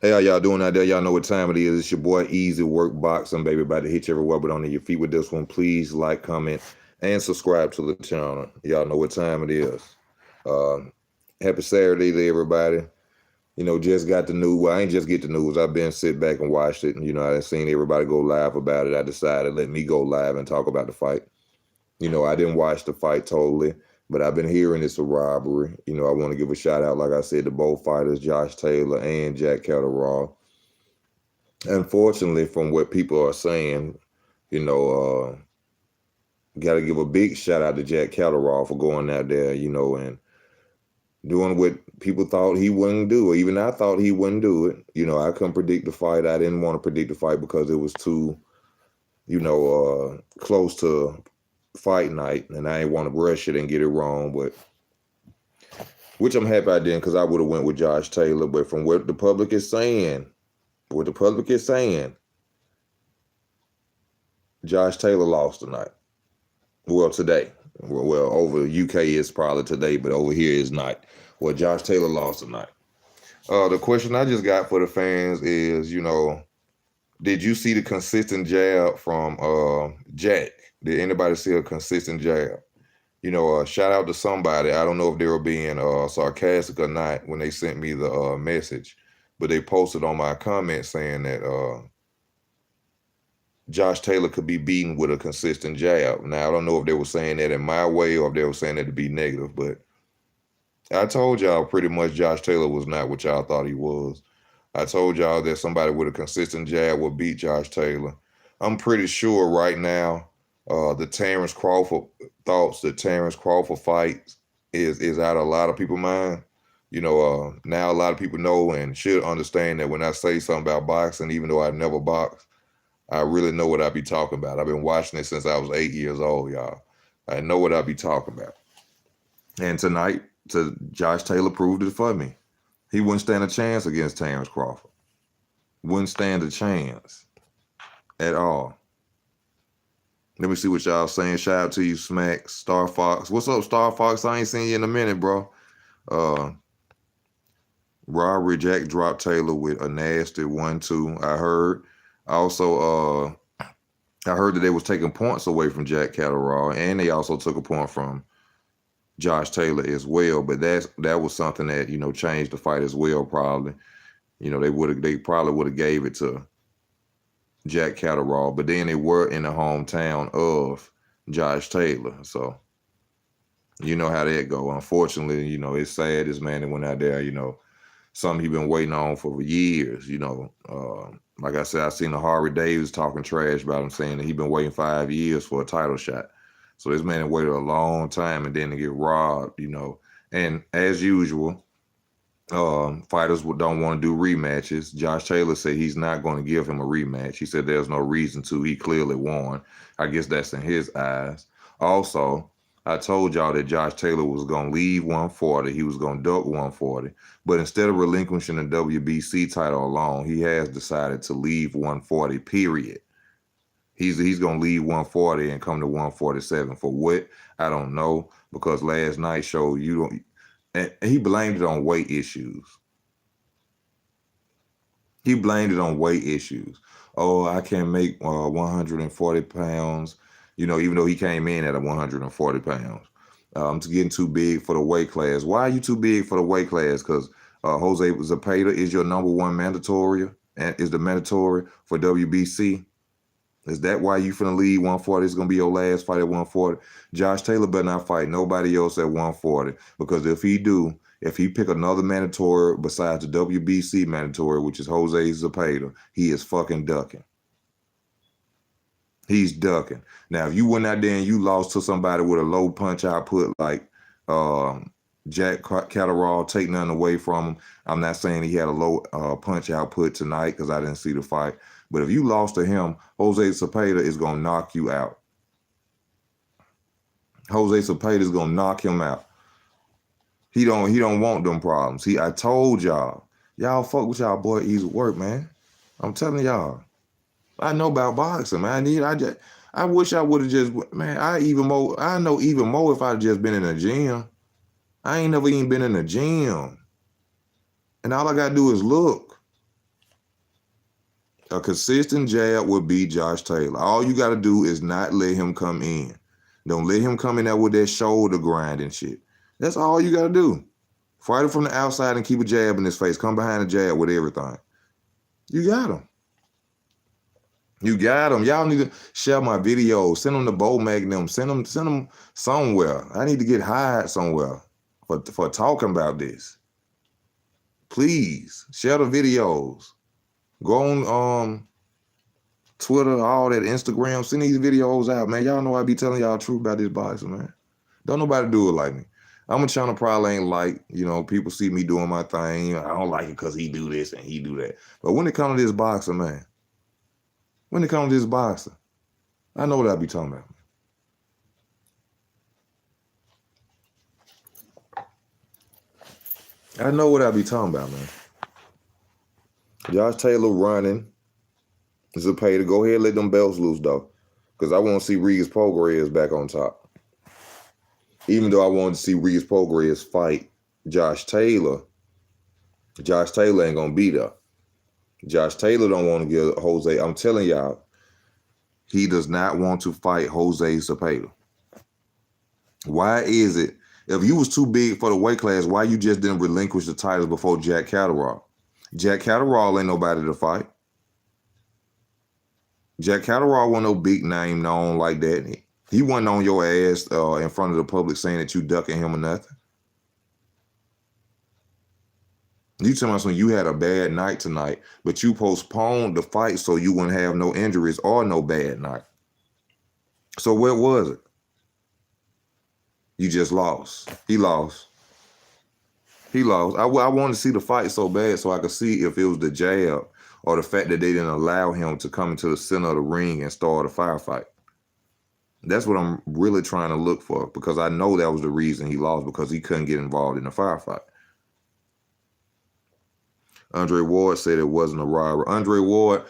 Hey, how y'all doing out there? Y'all know what time it is. It's your boy Easy Work Boxing, baby. About to hit you everywhere but on your feet with this one. Please like, comment, and subscribe to the channel. Y'all know what time it is. Uh, Happy Saturday to everybody. Just got the news. Well, I ain't just get the news. I've been sit back and watched it. And, I've seen everybody go live about it. I decided let me go live and talk about the fight. I didn't watch the fight totally, but I've been hearing it's a robbery. I want to give a shout out, like I said, to both fighters, Josh Taylor and Jack Catterall. Unfortunately, from what people are saying, you know, got to give a big shout out to Jack Catterall for going out there, and doing what people thought he wouldn't do. Or even I thought he wouldn't do it. I couldn't predict the fight. I didn't want to predict the fight because it was too, close to fight night, and I ain't want to rush it and get it wrong. But which I'm happy I didn't, because I would have went with Josh Taylor. But from what the public is saying, Josh Taylor lost tonight. Well, today. Well, over UK is probably today, but over here is not. Well, Josh Taylor lost tonight. The question I just got for the fans is, did you see the consistent jab from Jack? Did anybody see a consistent jab? Shout out to somebody. I don't know if they were being sarcastic or not when they sent me the message, but they posted on my comment saying that Josh Taylor could be beaten with a consistent jab. Now, I don't know if they were saying that in my way or if they were saying that to be negative, but I told y'all pretty much Josh Taylor was not what y'all thought he was. I told y'all that somebody with a consistent jab would beat Josh Taylor. I'm pretty sure right now the Terrence Crawford fight is out of a lot of people's mind. Now a lot of people know and should understand that when I say something about boxing, even though I never boxed, I really know what I be talking about. I've been watching it since I was 8 years old, y'all. I know what I be talking about. And tonight, Josh Taylor proved it for me. He wouldn't stand a chance against Terrence Crawford. Wouldn't stand a chance at all. Let me see what y'all saying. Shout out to you, Smack, Star Fox. What's up, Star Fox? I ain't seen you in a minute, bro. Robbery, Jack dropped Taylor with a nasty 1-2. I heard. Also, I heard that they was taking points away from Jack Catterall, and they also took a point from Josh Taylor as well. But that was something that changed the fight as well. Probably, they probably would have gave it to Jack Catterall, but then they were in the hometown of Josh Taylor, so you know how that go. Unfortunately, it's sad this man that went out there. Something he been waiting on for years. Like I said, I seen the Harvey Davis talking trash about him, saying that he been waiting 5 years for a title shot. So this man waited a long time, and then to get robbed. And as usual, fighters don't want to do rematches. Josh Taylor said he's not going to give him a rematch. He said there's no reason to. He clearly won. I guess that's in his eyes. Also, I told y'all that Josh Taylor was going to leave 140. He was going to duck 140. But instead of relinquishing the WBC title alone, he has decided to leave 140, period. He's going to leave 140 and come to 147. For what? I don't know, because last night showed you don't. And he blamed it on weight issues. He blamed it on weight issues. Oh, I can't make 140 pounds, even though he came in at 140 pounds. I'm getting too big for the weight class. Why are you too big for the weight class? Because Jose Zepeda is your number one mandatory, and is the mandatory for WBC. Is that why you finna leave 140? It's gonna be your last fight at 140. Josh Taylor better not fight nobody else at 140, because if he pick another mandatory besides the WBC mandatory, which is Jose Zepeda, he is fucking ducking. He's ducking. Now, if you went out there and you lost to somebody with a low punch output like Jack Catterall, take nothing away from him. I'm not saying he had a low punch output tonight because I didn't see the fight. But if you lost to him, Jose Zepeda is going to knock you out. Jose Zepeda is going to knock him out. He don't want them problems. I told y'all. Y'all fuck with y'all boy Easy Work, man. I'm telling y'all. I know about boxing, man. I wish I would have just, man, I know even more if I'd just been in the gym. I ain't never even been in the gym. And all I got to do is look. A consistent jab would beat Josh Taylor. All you got to do is not let him come in. Don't let him come in there with that shoulder grind and shit. That's all you got to do. Fight him from the outside and keep a jab in his face. Come behind the jab with everything. You got him. You got him. Y'all need to share my videos. Send them to Bo Magnum. Send them somewhere. I need to get hired somewhere for talking about this. Please share the videos. Go on Twitter, all that, Instagram. Send these videos out, man. Y'all know I be telling y'all the truth about this boxing, man. Don't nobody do it like me. I'm a channel probably ain't like, people see me doing my thing. I don't like it because he do this and he do that. But when it comes to this boxing, man, I know what I be talking about. I know what I be talking about, man. Josh Taylor running. Zepeda, go ahead and let them belts loose, though. Because I want to see Regis Prograis back on top. Even though I wanted to see Regis Prograis fight Josh Taylor ain't going to beat up. Josh Taylor don't want to get Jose. I'm telling y'all, he does not want to fight Jose Zepeda. Why is it? If you was too big for the weight class, why you just didn't relinquish the titles before Jack Catterall? Jack Catterall ain't nobody to fight. Jack Catterall wasn't no big name known like that. He wasn't on your ass in front of the public saying that you ducking him or nothing. You tell me when you had a bad night tonight, but you postponed the fight so you wouldn't have no injuries or no bad night. So where was it? You just lost. He lost. I wanted to see the fight so bad so I could see if it was the jab or the fact that they didn't allow him to come into the center of the ring and start a firefight. That's what I'm really trying to look for, because I know that was the reason he lost, because he couldn't get involved in the firefight. Andre Ward said it wasn't a robbery. Andre Ward,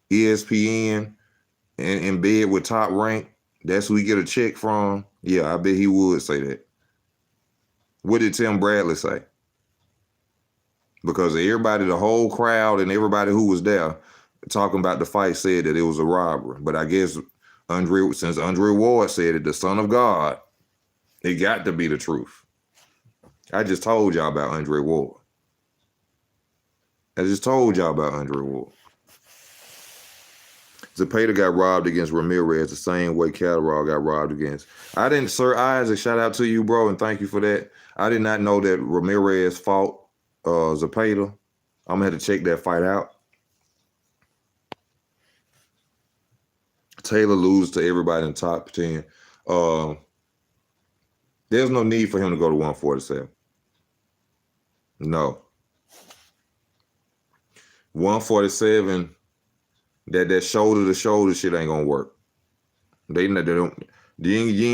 ESPN in bed with Top Rank, that's who we get a check from. Yeah, I bet he would say that. What did Tim Bradley say? Because everybody, the whole crowd and everybody who was there talking about the fight said that it was a robbery. But I guess since Andre Ward said it, the son of God, it got to be the truth. I just told y'all about Andre Ward. Zepeda got robbed against Ramirez the same way Catterall got robbed against. I didn't, Sir Isaac, shout out to you, bro, and thank you for that. I did not know that Ramirez fought Zepeda. I'm going to have to check that fight out. Taylor loses to everybody in the top 10. There's no need for him to go to 147. No. 147, that shoulder-to-shoulder shit ain't gonna work. You ain't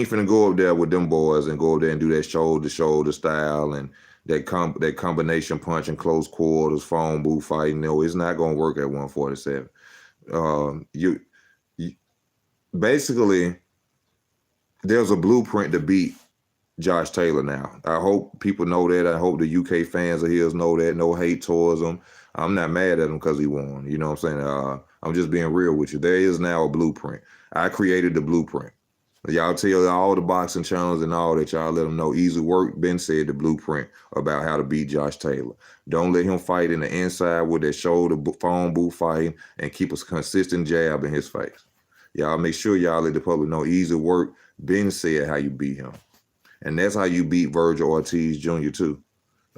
finna go up there with them boys and go up there and do that shoulder-to-shoulder style and that combination punch in close quarters, phone booth fighting. No, it's not gonna work at 147. You basically, there's a blueprint to beat Josh Taylor now. I hope people know that. I hope the UK fans of his know that. No hate towards him. I'm not mad at him because he won. You know what I'm saying? I'm just being real with you. There is now a blueprint. I created the blueprint. Y'all tell all the boxing channels and all that, y'all let them know. Easy work, Ben said the blueprint about how to beat Josh Taylor. Don't let him fight in the inside with that shoulder phone booth fighting, and keep a consistent jab in his face. Y'all make sure y'all let the public know. Easy work, Ben said how you beat him. And that's how you beat Virgil Ortiz Jr. too.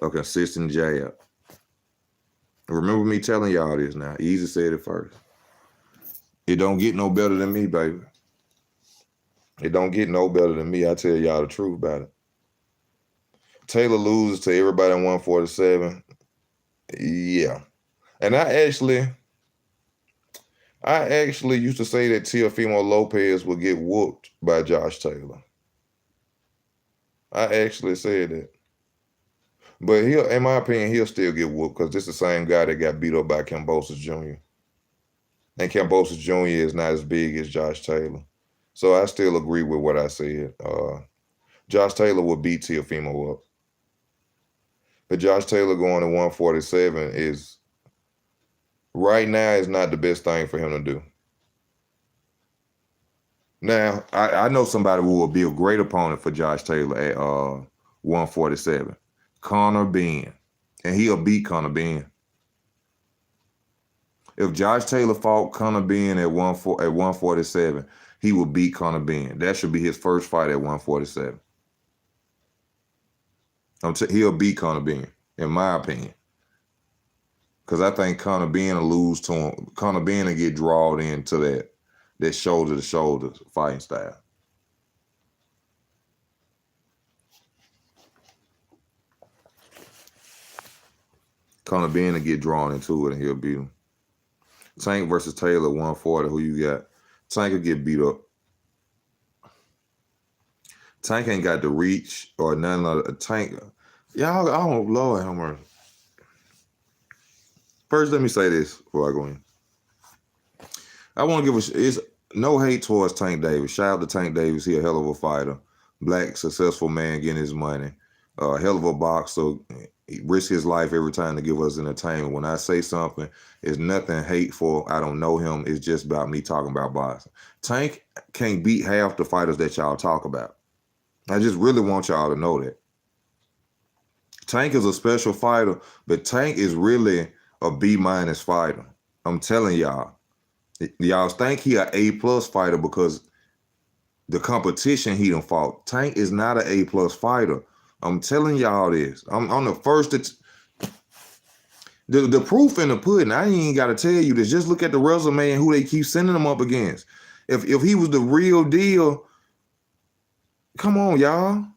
A consistent jab. Remember me telling y'all this now. Easy said it first. It don't get no better than me, baby. It don't get no better than me. I tell y'all the truth about it. Taylor loses to everybody in 147. Yeah. And I actually used to say that Teofimo Lopez would get whooped by Josh Taylor. I actually said that. But in my opinion, he'll still get whooped, because this is the same guy that got beat up by Kambosos Jr. And Kambosos Jr. is not as big as Josh Taylor. So I still agree with what I said. Josh Taylor will beat Teofimo up. But Josh Taylor going to 147 is right now is not the best thing for him to do. Now, I know somebody who will be a great opponent for Josh Taylor at 147. Conor Benn. And he'll beat Conor Benn. If Josh Taylor fought Conor Benn at 147, he will beat Conor Benn. That should be his first fight at 147. He'll beat Conor Benn, in my opinion. Because I think Conor Benn will lose to him. Conor Benn will get drawn into that shoulder-to-shoulder fighting style. Conor Benn will get drawn into it and he'll beat him. Tank versus Taylor, 140. Who you got? Tank will get beat up. Tank ain't got the reach or none of the Tank. Y'all, oh Lord, how much? First, let me say this before I go in. I want to it's no hate towards Tank Davis. Shout out to Tank Davis. He a hell of a fighter. Black, successful man getting his money. Hell of a boxer. He risks his life every time to give us entertainment. When I say something, it's nothing hateful. I don't know him. It's just about me talking about boxing. Tank can't beat half the fighters that y'all talk about. I just really want y'all to know that. Tank is a special fighter, but Tank is really a B- fighter. I'm telling y'all. Y'all think he an A+ fighter because the competition he done fought. Tank is not an A+ fighter. I'm telling y'all this. I'm the first to... The proof in the pudding, I ain't got to tell you this. Just look at the resume and who they keep sending him up against. If he was the real deal, come on, y'all.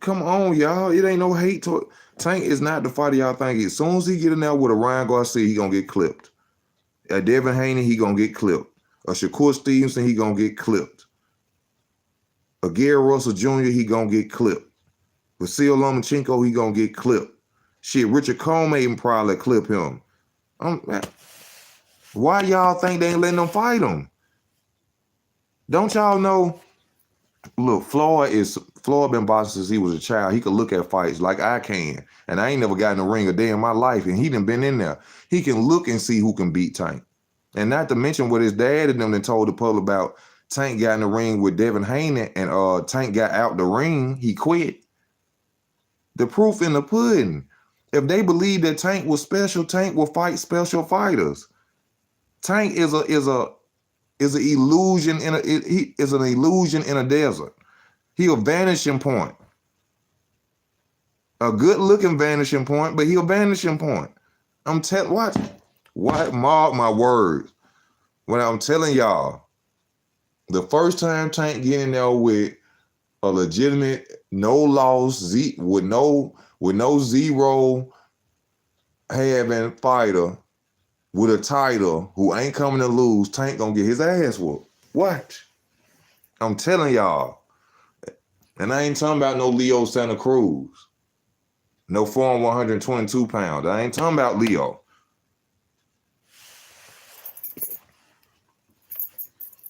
Come on, y'all. It ain't no hate to it. Tank is not the fighter y'all think. As soon as he get in there with a Ryan Garcia, he going to get clipped. A Devin Haney, he going to get clipped. A Shakur Stevenson, he going to get clipped. A Gary Russell Jr., he going to get clipped. Vasil Lomachenko, he going to get clipped. Shit, Richard Coleman even probably clip him. Why y'all think they ain't letting them fight him? Don't y'all know? Look, Floyd been boxing since he was a child. He could look at fights like I can. And I ain't never got in the ring a day in my life. And he done been in there. He can look and see who can beat Tank. And not to mention what his dad and them that told the public about Tank got in the ring with Devin Haney and Tank got out the ring. He quit. The proof in the pudding. If they believe that Tank was special, Tank will fight special fighters. Tank is an illusion he is an illusion in a desert. He a vanishing point. A good-looking vanishing point, but he a vanishing point. What? Mark my words. When I'm telling y'all, the first time Tank get in there with a legitimate, no loss, with no zero having fighter with a title who ain't coming to lose, Tank gonna get his ass whooped. What? I'm telling y'all. And I ain't talking about no Leo Santa Cruz. No former 122 pounds. I ain't talking about Leo.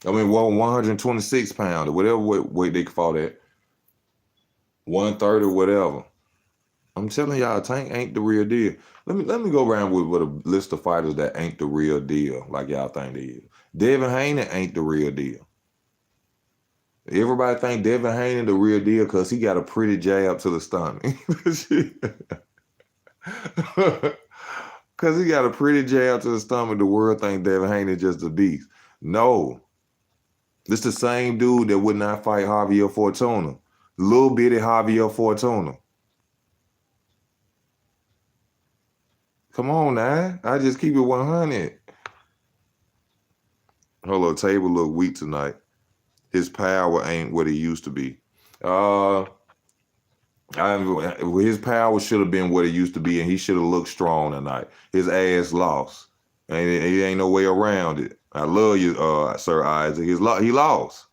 I mean, 126 pounds or whatever weight they fought at. 130, whatever. I'm telling y'all, Tank ain't the real deal. Let me go around with a list of fighters that ain't the real deal, like y'all think they is. Devin Haney ain't the real deal. Everybody think Devin Haney the real deal because he got a pretty jab to the stomach. Because he got a pretty jab to the stomach, the world think Devin Haney just a beast. No. This the same dude that would not fight Javier Fortuna. Little bitty Javier Fortuna. Come on now. I just keep it 100. Hold on, table look weak tonight. His power ain't what it used to be. His power should have been what it used to be, and he should have looked strong tonight. His ass lost. And it ain't no way around it. I love you, Sir Isaac. He lost.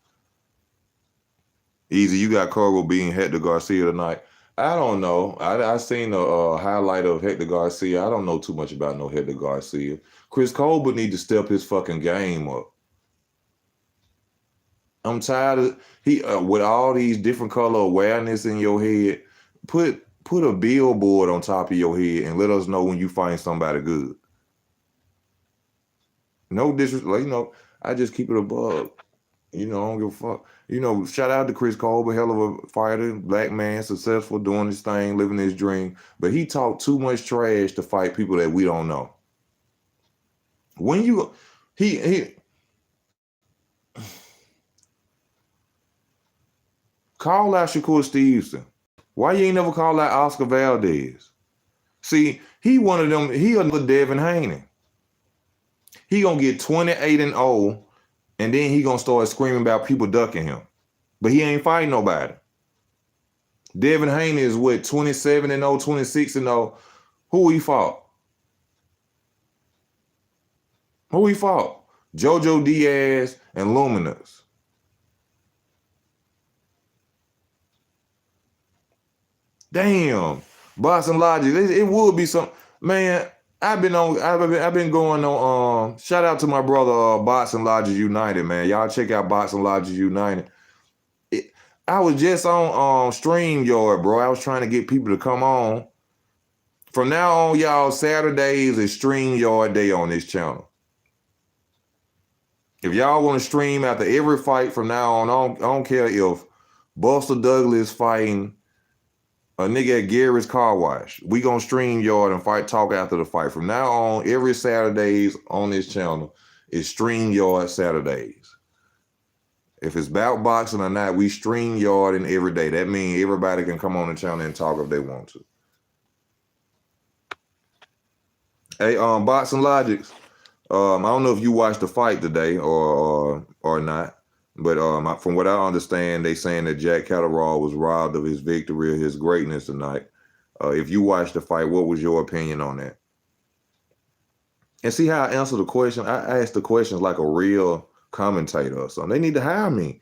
Easy, you got Cargo beating Hector Garcia tonight. I don't know. I seen a highlight of Hector Garcia. I don't know too much about no Hector Garcia. Chris Colbert need to step his fucking game up. I'm tired of with all these different color awareness in your head. put a billboard on top of your head and let us know when you find somebody good. No disrespect, I just keep it above. I don't give a fuck. Shout out to Chris Colbert, hell of a fighter, black man, successful, doing his thing, living his dream. But he talked too much trash to fight people that we don't know. When he call out Shakur Stevenson. Why you ain't never call out Oscar Valdez? See, he one of them, he another Devin Haney. He gonna get 28-0, and then he gonna start screaming about people ducking him. But he ain't fighting nobody. Devin Haney is what, 27-0, 26-0. Who he fought? Who he fought? JoJo Diaz and Luminous. Damn. Boston Logic. It would be some, man. I've been going on. Shout out to my brother, Boxing Logic United, man. Y'all check out Boxing Logic United. I was just on StreamYard, bro. I was trying to get people to come on. From now on, y'all, Saturdays is StreamYard day on this channel. If y'all want to stream after every fight from now on, I don't care if Buster Douglas fighting a nigga at Gary's Car Wash. We gonna StreamYard and talk after the fight. From now on, every Saturdays on this channel is StreamYard Saturdays. If it's about boxing or not, we StreamYard in every day. That means everybody can come on the channel and talk if they want to. Hey, Boxing Logics. I don't know if you watched the fight today or not. But from what I understand, they saying that Jack Catterall was robbed of his victory, his greatness tonight. If you watched the fight, what was your opinion on that? And see how I answer the question? I ask the questions like a real commentator or something. They need to hire me.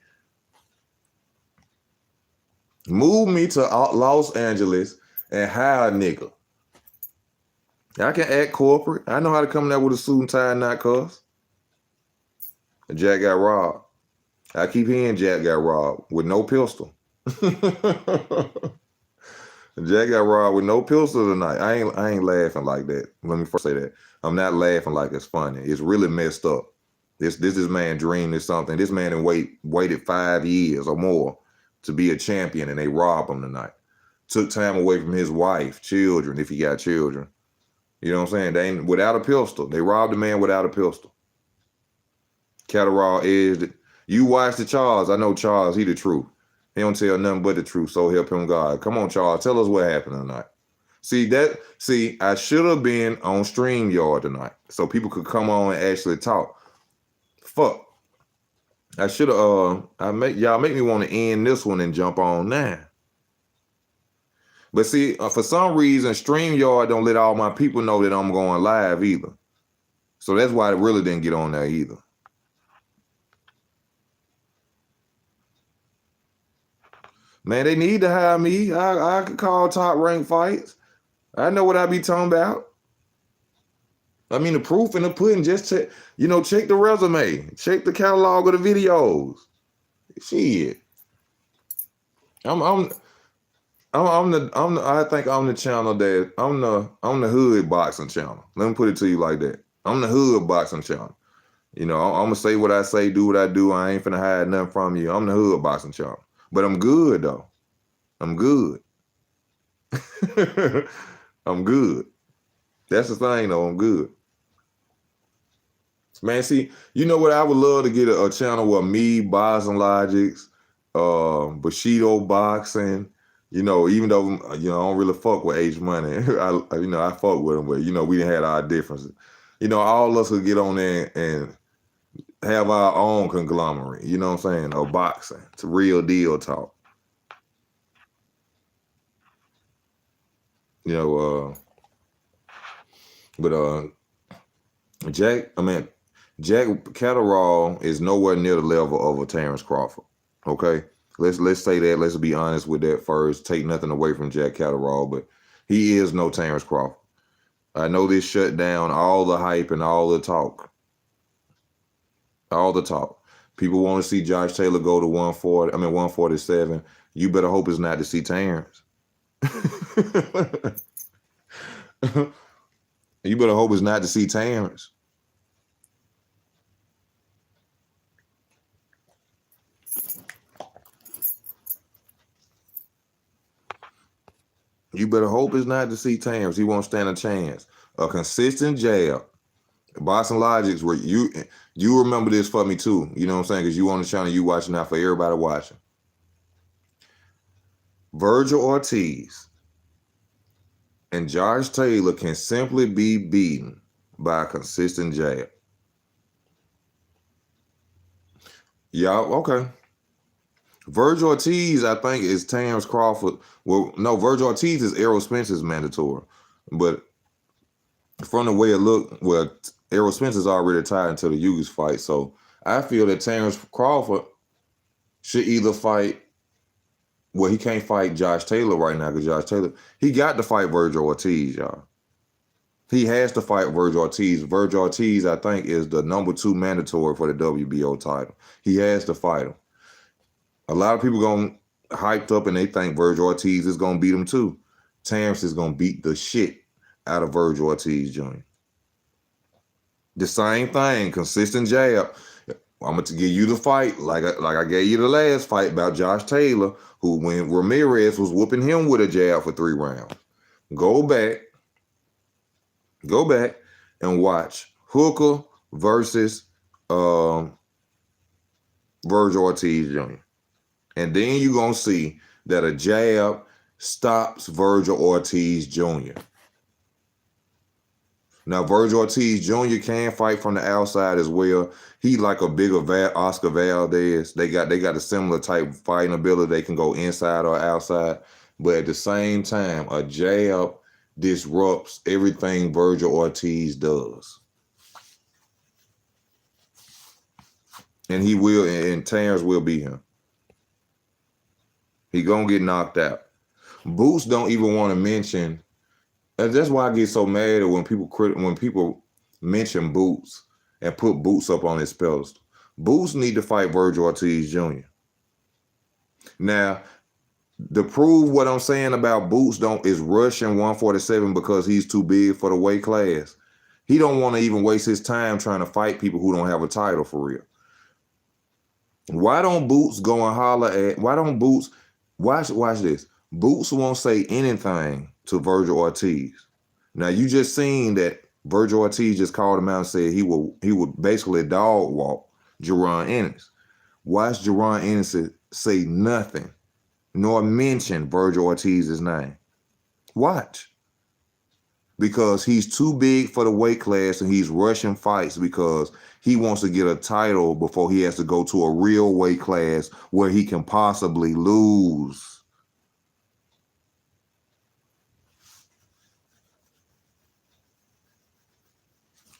Move me to Los Angeles and hire a nigga. I can act corporate. I know how to come there with a suit and tie and not cuffs. Jack got robbed. I keep hearing Jack got robbed with no pistol. Jack got robbed with no pistol tonight. I ain't laughing like that. Let me first say that. I'm not laughing like it's funny. It's really messed up. This man dreamed of something. This man waited 5 years or more to be a champion, and they robbed him tonight. Took time away from his wife, children, if he got children. You know what I'm saying? They ain't without a pistol. They robbed a man without a pistol. Catterall edged it. You watch the Charles. I know Charles, he the truth. He don't tell nothing but the truth, so help him God. Come on, Charles, tell us what happened tonight. See, I should have been on StreamYard tonight so people could come on and actually talk. Fuck. I should have, y'all make me want to end this one and jump on now. But see, for some reason, StreamYard don't let all my people know that I'm going live either. So that's why I really didn't get on there either. Man, they need to hire me. I could call top ranked fights. I know what I be talking about. I mean, the proof in the pudding, just check the resume. Check the catalog of the videos. Shit. I think I'm the channel that I'm the hood boxing channel. Let me put it to you like that. I'm the hood boxing channel. I'm gonna say what I say, do what I do. I ain't finna hide nothing from you. I'm the hood boxing channel. But I'm good though. I'm good. I'm good. That's the thing though. I'm good. Man, see, you know what? I would love to get a channel where me, Boxing Logics, Bushido Boxing, even though, I don't really fuck with H Money. I fuck with him, but, we done had our differences. All of us could get on there and have our own conglomerate, you know what I'm saying? Of boxing. It's a real deal talk. Jack Catterall is nowhere near the level of a Terrence Crawford. Okay? Let's say that. Let's be honest with that first. Take nothing away from Jack Catterall, but he is no Terrence Crawford. I know this shut down all the hype and all the talk. All the talk. People want to see Josh Taylor go to 147. You better hope it's not to see Terrence. You better hope it's not to see Terrence. You better hope it's not to see Terrence. He won't stand a chance. A consistent jab. Boxing Logics, where you remember this for me too. You know what I'm saying? Because you on the channel, you watching now for everybody watching. Virgil Ortiz and Josh Taylor can simply be beaten by a consistent jab. Y'all, okay. Virgil Ortiz, I think, is Terrence Crawford. Well, no, Virgil Ortiz is Errol Spence's mandatory. But from the way it looked, well, Errol Spence's already tied into the Hughes fight. So I feel that Terrence Crawford should either fight, well, he can't fight Josh Taylor right now because Josh Taylor, he got to fight Virgil Ortiz, y'all. He has to fight Virgil Ortiz. Virgil Ortiz, I think, is the #2 mandatory for the WBO title. He has to fight him. A lot of people going hyped up and they think Virgil Ortiz is going to beat him too. Terrence is going to beat the shit out of Virgil Ortiz Jr. The same thing, consistent jab. I'm going to give you the fight like I gave you the last fight about Josh Taylor, who when Ramirez was whooping him with a jab for 3 rounds. Go back and watch Hooker versus Virgil Ortiz Jr. And then you're going to see that a jab stops Virgil Ortiz Jr. Now, Virgil Ortiz Jr. can fight from the outside as well. He like a bigger Oscar Valdez. They got a similar type fighting ability. They can go inside or outside. But at the same time, a jab disrupts everything Virgil Ortiz does. And he will, and Terrence will beat him. He gonna get knocked out. Boots don't even want to mention, and that's why I get so mad when people mention Boots and put Boots up on his pedestal. Boots need to fight Virgil Ortiz Jr. Now, to prove what I'm saying about Boots is rushing 147 because he's too big for the weight class. He don't want to even waste his time trying to fight people who don't have a title for real. Why don't Boots go and holler at, why don't Boots, watch this. Boots won't say anything to Virgil Ortiz. Now, you just seen that Virgil Ortiz just called him out and said he would basically dog walk Jaron Ennis. Watch Jaron Ennis say nothing, nor mention Virgil Ortiz's name. Watch. Because he's too big for the weight class and he's rushing fights because he wants to get a title before he has to go to a real weight class where he can possibly lose.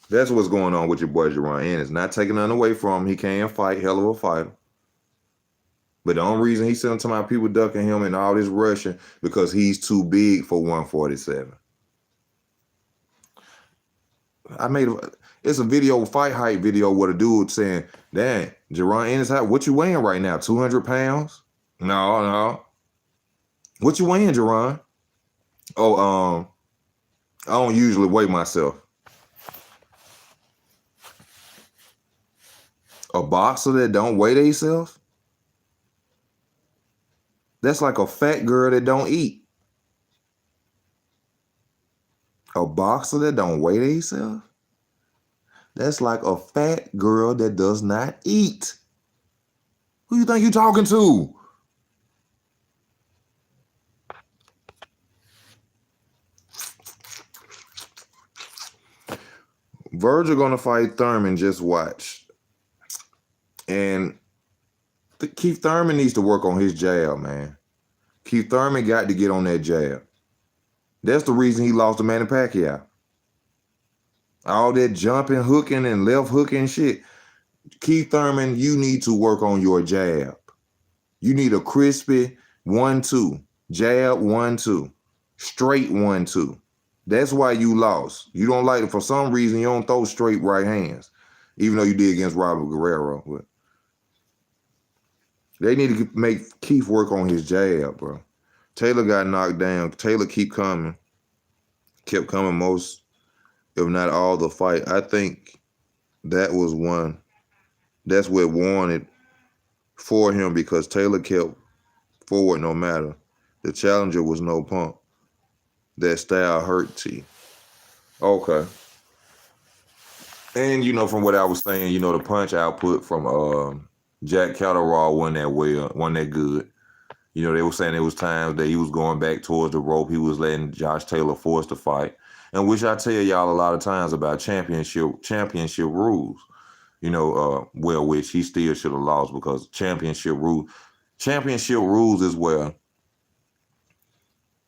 That's what's going on with your boy Jaron Ennis. Not taking nothing away from him. He can fight, hell of a fighter. But the only reason he's sitting to my people ducking him and all this rushing because he's too big for 147. It's a video, fight hype video with a dude saying, "Damn, Jaron Ennis, what you weighing right now? 200 pounds? No. What you weighing, Jaron? Oh, I don't usually weigh myself. A boxer that don't weigh themselves? That's like a fat girl that don't eat. A boxer that don't weigh themselves? That's like a fat girl that does not eat. Who you think you talking to? Virgil gonna fight Thurman, just watch. And Keith Thurman needs to work on his jab, man. Keith Thurman got to get on that jab. That's the reason he lost to Manny Pacquiao. All that jumping, hooking, and left hooking shit. Keith Thurman, you need to work on your jab. You need a crispy 1-2. Jab 1-2. Straight 1-2. That's why you lost. You don't like it. For some reason, you don't throw straight right hands. Even though you did against Robert Guerrero. But they need to make Keith work on his jab, bro. Taylor got knocked down. Taylor kept coming most, if not all, the fight. I think that was one. That's what won it for him because Taylor kept forward no matter. The challenger was no punk. That style hurt T. Okay. And from what I was saying, the punch output from Jack Catterall wasn't that good. They were saying there was times that he was going back towards the rope. He was letting Josh Taylor force the fight. And which I tell y'all a lot of times about championship rules. Which he still should have lost because championship rules is where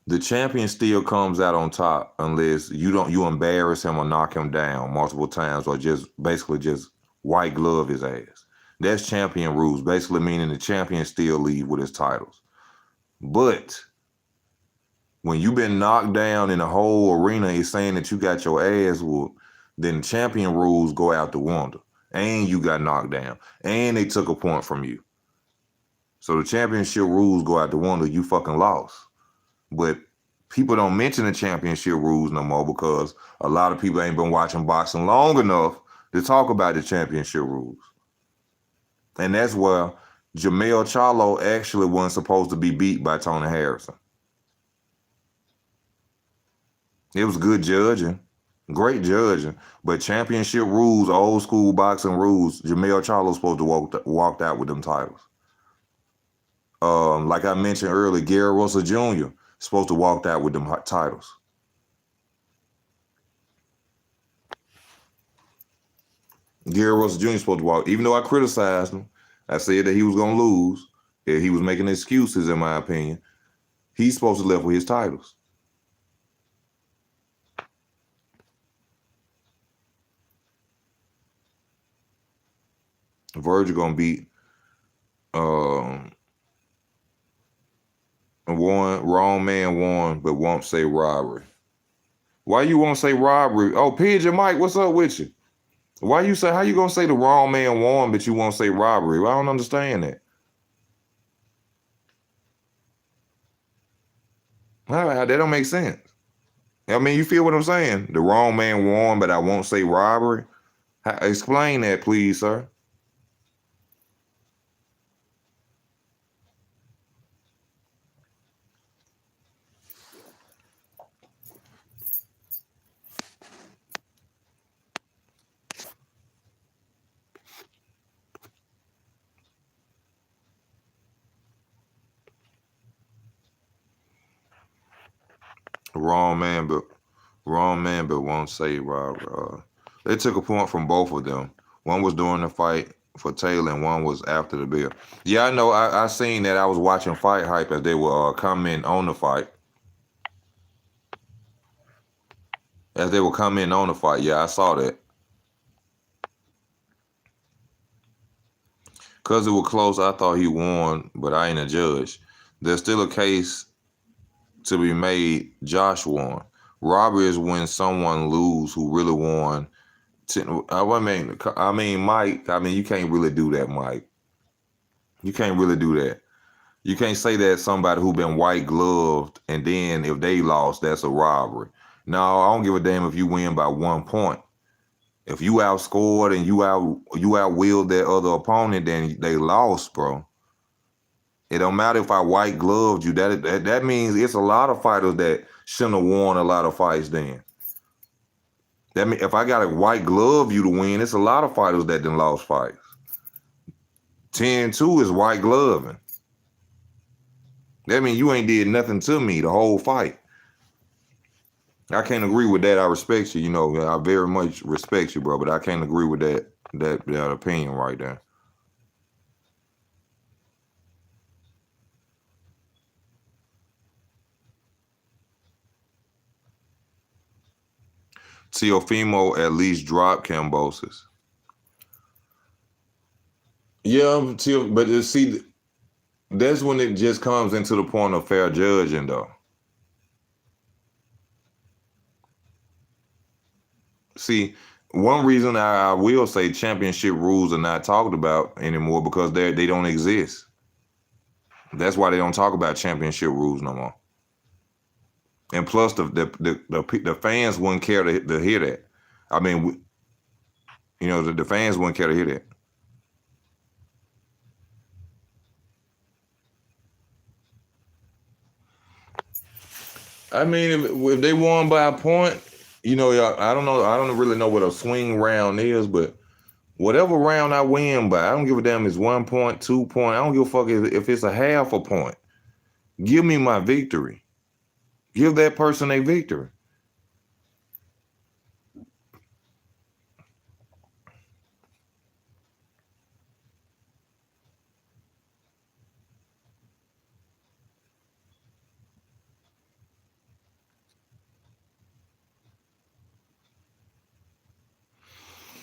the champion still comes out on top unless you embarrass him or knock him down multiple times or just basically just white glove his ass. That's champion rules, basically meaning the champion still leave with his titles. But when you've been knocked down in the whole arena, it's saying that you got your ass whooped, then the champion rules go out the window. And you got knocked down. And they took a point from you. So the championship rules go out the window. You fucking lost. But people don't mention the championship rules no more because a lot of people ain't been watching boxing long enough to talk about the championship rules. And that's where Jermell Charlo actually wasn't supposed to be beat by Tony Harrison. It was good judging, great judging, but championship rules, old school boxing rules, Jermell Charlo supposed to walked out with them titles. Like I mentioned earlier, Gary Russell Jr. supposed to walk out with them titles. Gary Russell Jr. supposed to walk, even though I criticized him, I said that he was gonna lose. He was making excuses, in my opinion. He's supposed to left with his titles. Virgil gonna beat wrong man won, but won't say robbery. Why you won't say robbery? Oh, Pigeon Mike, what's up with you? How you gonna say the wrong man won, but you won't say robbery? Well, I don't understand that. That don't make sense. I mean, you feel what I'm saying? The wrong man won, but I won't say robbery. Explain that, please, sir. Wrong man, but won't say robbery. They took a point from both of them. One was during the fight for Taylor, and one was after the bell. Yeah, I know. I seen that. I was watching Fight Hype as they were commenting on the fight. As they were commenting on the fight, yeah, I saw that. Because it was close, I thought he won, but I ain't a judge. There's still a case to be made. Josh won. Robbery is when someone lose who really won. I mean, Mike, you can't really do that, Mike. You can't really do that. You can't say that somebody who been white gloved and then if they lost, that's a robbery. No, I don't give a damn if you win by 1 point. If you outscored and you outwilled that other opponent, then they lost, bro. It don't matter if I white gloved you. That means it's a lot of fighters that shouldn't have won a lot of fights then. That mean if I got a white glove you to win, it's a lot of fighters that done lost fights. 10-2 is white gloving. That means you ain't did nothing to me the whole fight. I can't agree with that. I respect you. I very much respect you, bro, but I can't agree with that opinion right there. Teofimo at least dropped Cambosis. Yeah, but see, that's when it just comes into the point of fair judging, though. See, one reason I will say championship rules are not talked about anymore because they don't exist. That's why they don't talk about championship rules no more. And plus, the fans wouldn't care to hear that. I mean, the fans wouldn't care to hear that. I mean, if they won by a point, I don't know. I don't really know what a swing round is, but whatever round I win by, I don't give a damn if it's 1 point, 2 point. I don't give a fuck if it's a half a point. Give me my victory. Give that person a victory.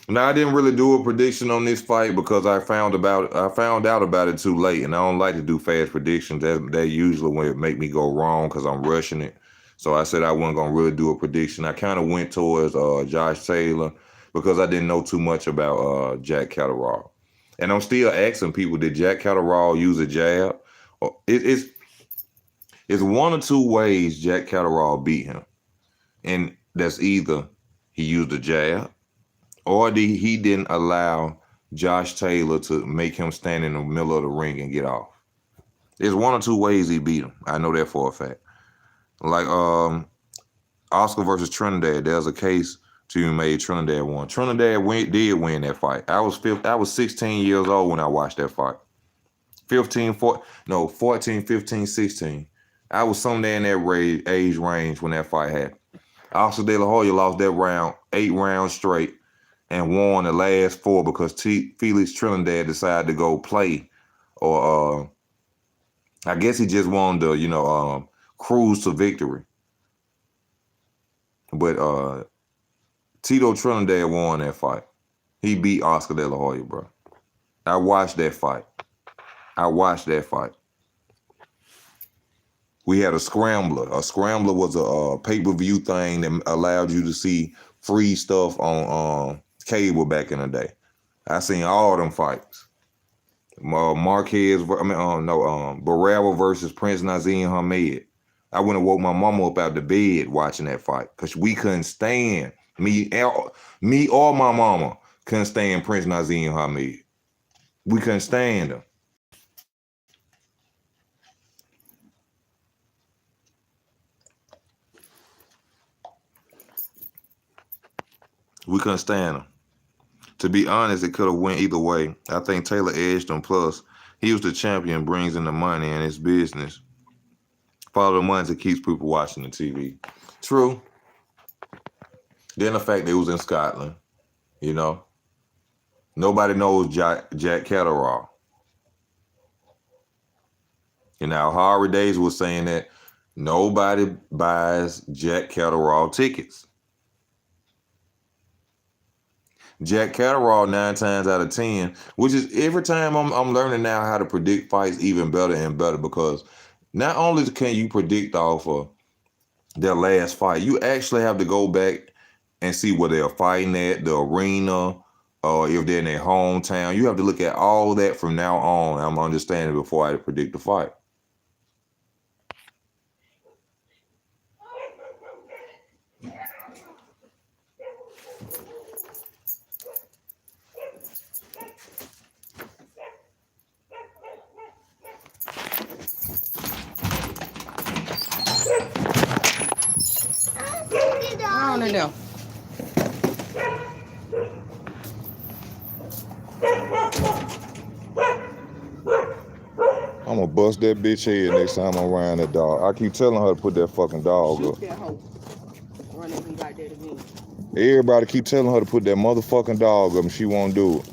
Now, I didn't really do a prediction on this fight because I found out about it too late, and I don't like to do fast predictions. That usually when it make me go wrong because I'm rushing it. So I said I wasn't gonna really do a prediction. I kind of went towards Josh Taylor because I didn't know too much about Jack Catterall, and I'm still asking people: did Jack Catterall use a jab? It's one or two ways Jack Catterall beat him, and that's either he used a jab, or he didn't allow Josh Taylor to make him stand in the middle of the ring and get off. There's one or two ways he beat him. I know that for a fact. Like Oscar versus Trinidad, there's a case to be made. Trinidad won. Trinidad did win that fight. I was 16 years old when I watched that fight. 14, 15, 16. I was somewhere in that age range when that fight happened. Oscar De La Hoya lost that round, 8 rounds straight, and won the last 4 because Felix Trinidad decided to go play, or I guess he just wanted to, cruise to victory. But Tito Trinidad won that fight. He beat Oscar De La Hoya, bro. I watched that fight. We had a scrambler. A scrambler was a pay-per-view thing that allowed you to see free stuff on cable back in the day. I seen all them fights. Barrera versus Prince Nazim Hamed. I went and woke my mama up out the bed watching that fight because we couldn't stand me or my mama couldn't stand Prince Nazim Hamed. We couldn't stand him. We couldn't stand him. To be honest, it could have went either way. I think Taylor edged him. Plus, he was the champion, brings in the money, and it's business. Follow the money that keeps people watching the TV. True. Then the fact that it was in Scotland, Nobody knows Jack Catterall. Harvey Days was saying that nobody buys Jack Catterall tickets. Jack Catterall 9 times out of 10, which is every time I'm learning now how to predict fights even better and better, because not only can you predict off of their last fight, you actually have to go back and see where they're fighting at, the arena, or if they're in their hometown. You have to look at all that from now on. I'm understanding before I predict the fight. I don't know. I'm gonna bust that bitch head next time I'm around that dog. I keep telling her to put that fucking dog up. That hoe. Run at me like that again. Everybody keep telling her to put that motherfucking dog up and she won't do it.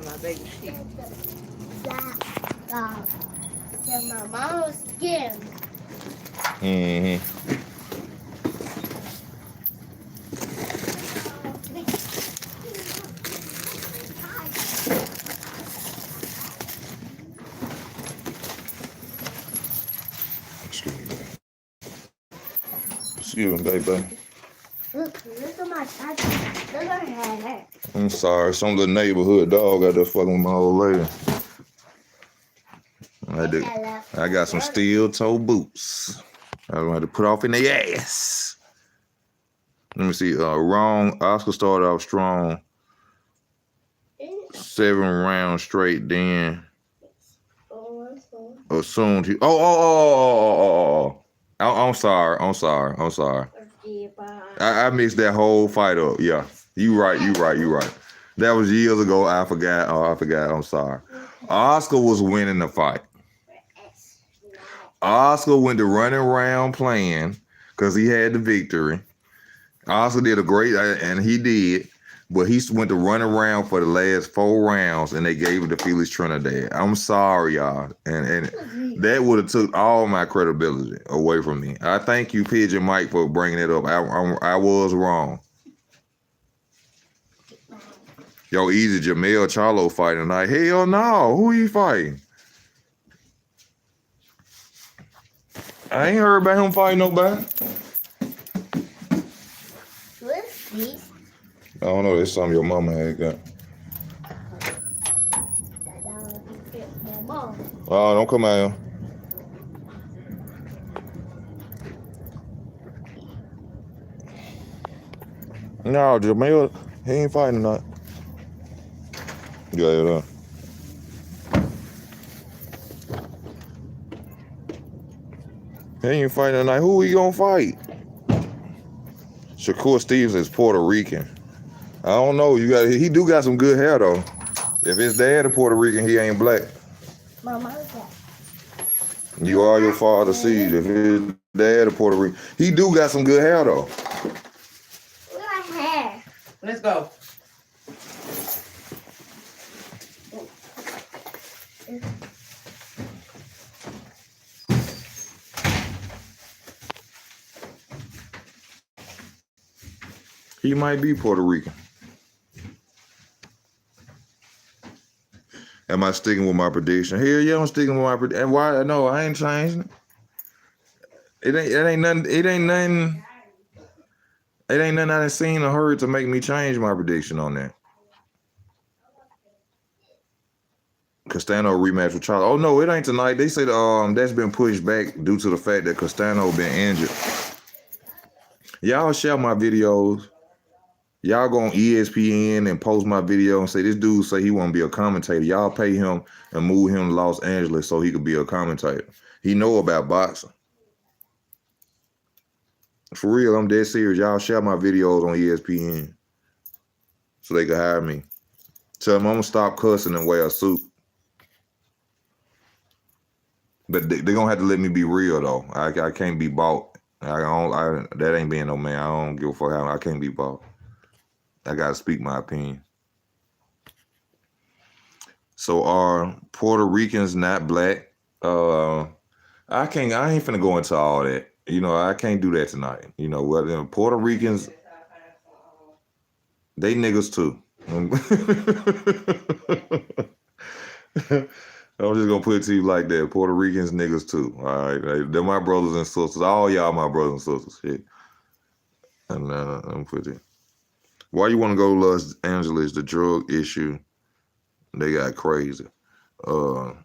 My baby shit. That dog. To my mom's skin. Mm-hmm. Excuse me, baby. Look at my tattoo. Look at her hair. I'm sorry. Some little neighborhood dog out there fucking with my old lady. I got some steel toe boots. I'm going to put off in the ass. Let me see. Wrong. Oscar started off strong. 7 rounds straight. Then assumed he. Oh. I'm sorry. I mixed that whole fight up. Yeah, you right. That was years ago. I forgot. I'm sorry. Oscar was winning the fight. Oscar went to running around playing because he had the victory. Oscar did a great, and he did, but he went to run around for the last 4 rounds, and they gave it to Felix Trinidad. I'm sorry, y'all, and that would have took all my credibility away from me. I thank you, Pigeon Mike, for bringing it up. I was wrong. Yo, easy Jamel Charlo fighting tonight. Hell no, who he fighting? I ain't heard about him fighting nobody. What's this? I don't know. It's something your mama had got. Oh, don't come out here. No, Jamel, he ain't fighting tonight. Yeah. He ain't fighting tonight. Who he gonna fight? Shakur Stevens is Puerto Rican. I don't know. He do got some good hair though. If his dad is Puerto Rican, he ain't black. Mama, You are your father's seed. If his dad is Puerto Rican, he do got some good hair though. look at her hair. Let's go. He might be Puerto Rican. Am I sticking with my prediction? Hell yeah, I'm sticking with my prediction. And why? No, I ain't changing it. It ain't nothing. It ain't nothing I done seen or heard to make me change my prediction on that. Castano rematch with Charlo. Oh no, it ain't tonight. They said that's been pushed back due to the fact that Castano been injured. Y'all share my videos. Y'all go on ESPN and post my video and say this dude say he want to be a commentator. Y'all pay him and move him to Los Angeles so he could be a commentator. He know about boxing. For real, I'm dead serious. Y'all share my videos on ESPN so they can hire me. Tell them I'm gonna stop cussing and wear a suit. But they're gonna have to let me be real though. I can't be bought. That ain't being no man. I don't give a fuck how I can't be bought. I gotta speak my opinion. So are Puerto Ricans not black? I ain't finna go into all that. I can't do that tonight. Whether Puerto Ricans, they niggas too. I'm just gonna put it to you like that. Puerto Ricans niggas too. All right. They're my brothers and sisters. All y'all my brothers and sisters. Shit. And I'm put it. Why you want to go to Los Angeles? The drug issue, they got crazy. I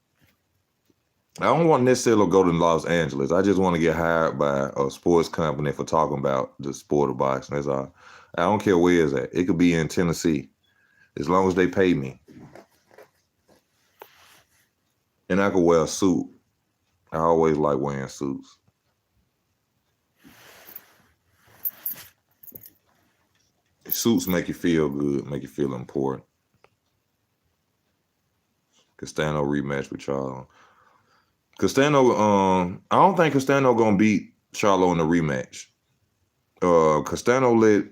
don't want to necessarily go to Los Angeles. I just want to get hired by a sports company for talking about the sport of boxing. That's all. I don't care where it's at. It could be in Tennessee, as long as they pay me. And I could wear a suit. I always like wearing suits. Suits make you feel good, make you feel important. Castano rematch with Charlo. Castano, I don't think Castano gonna beat Charlo in the rematch. Castano let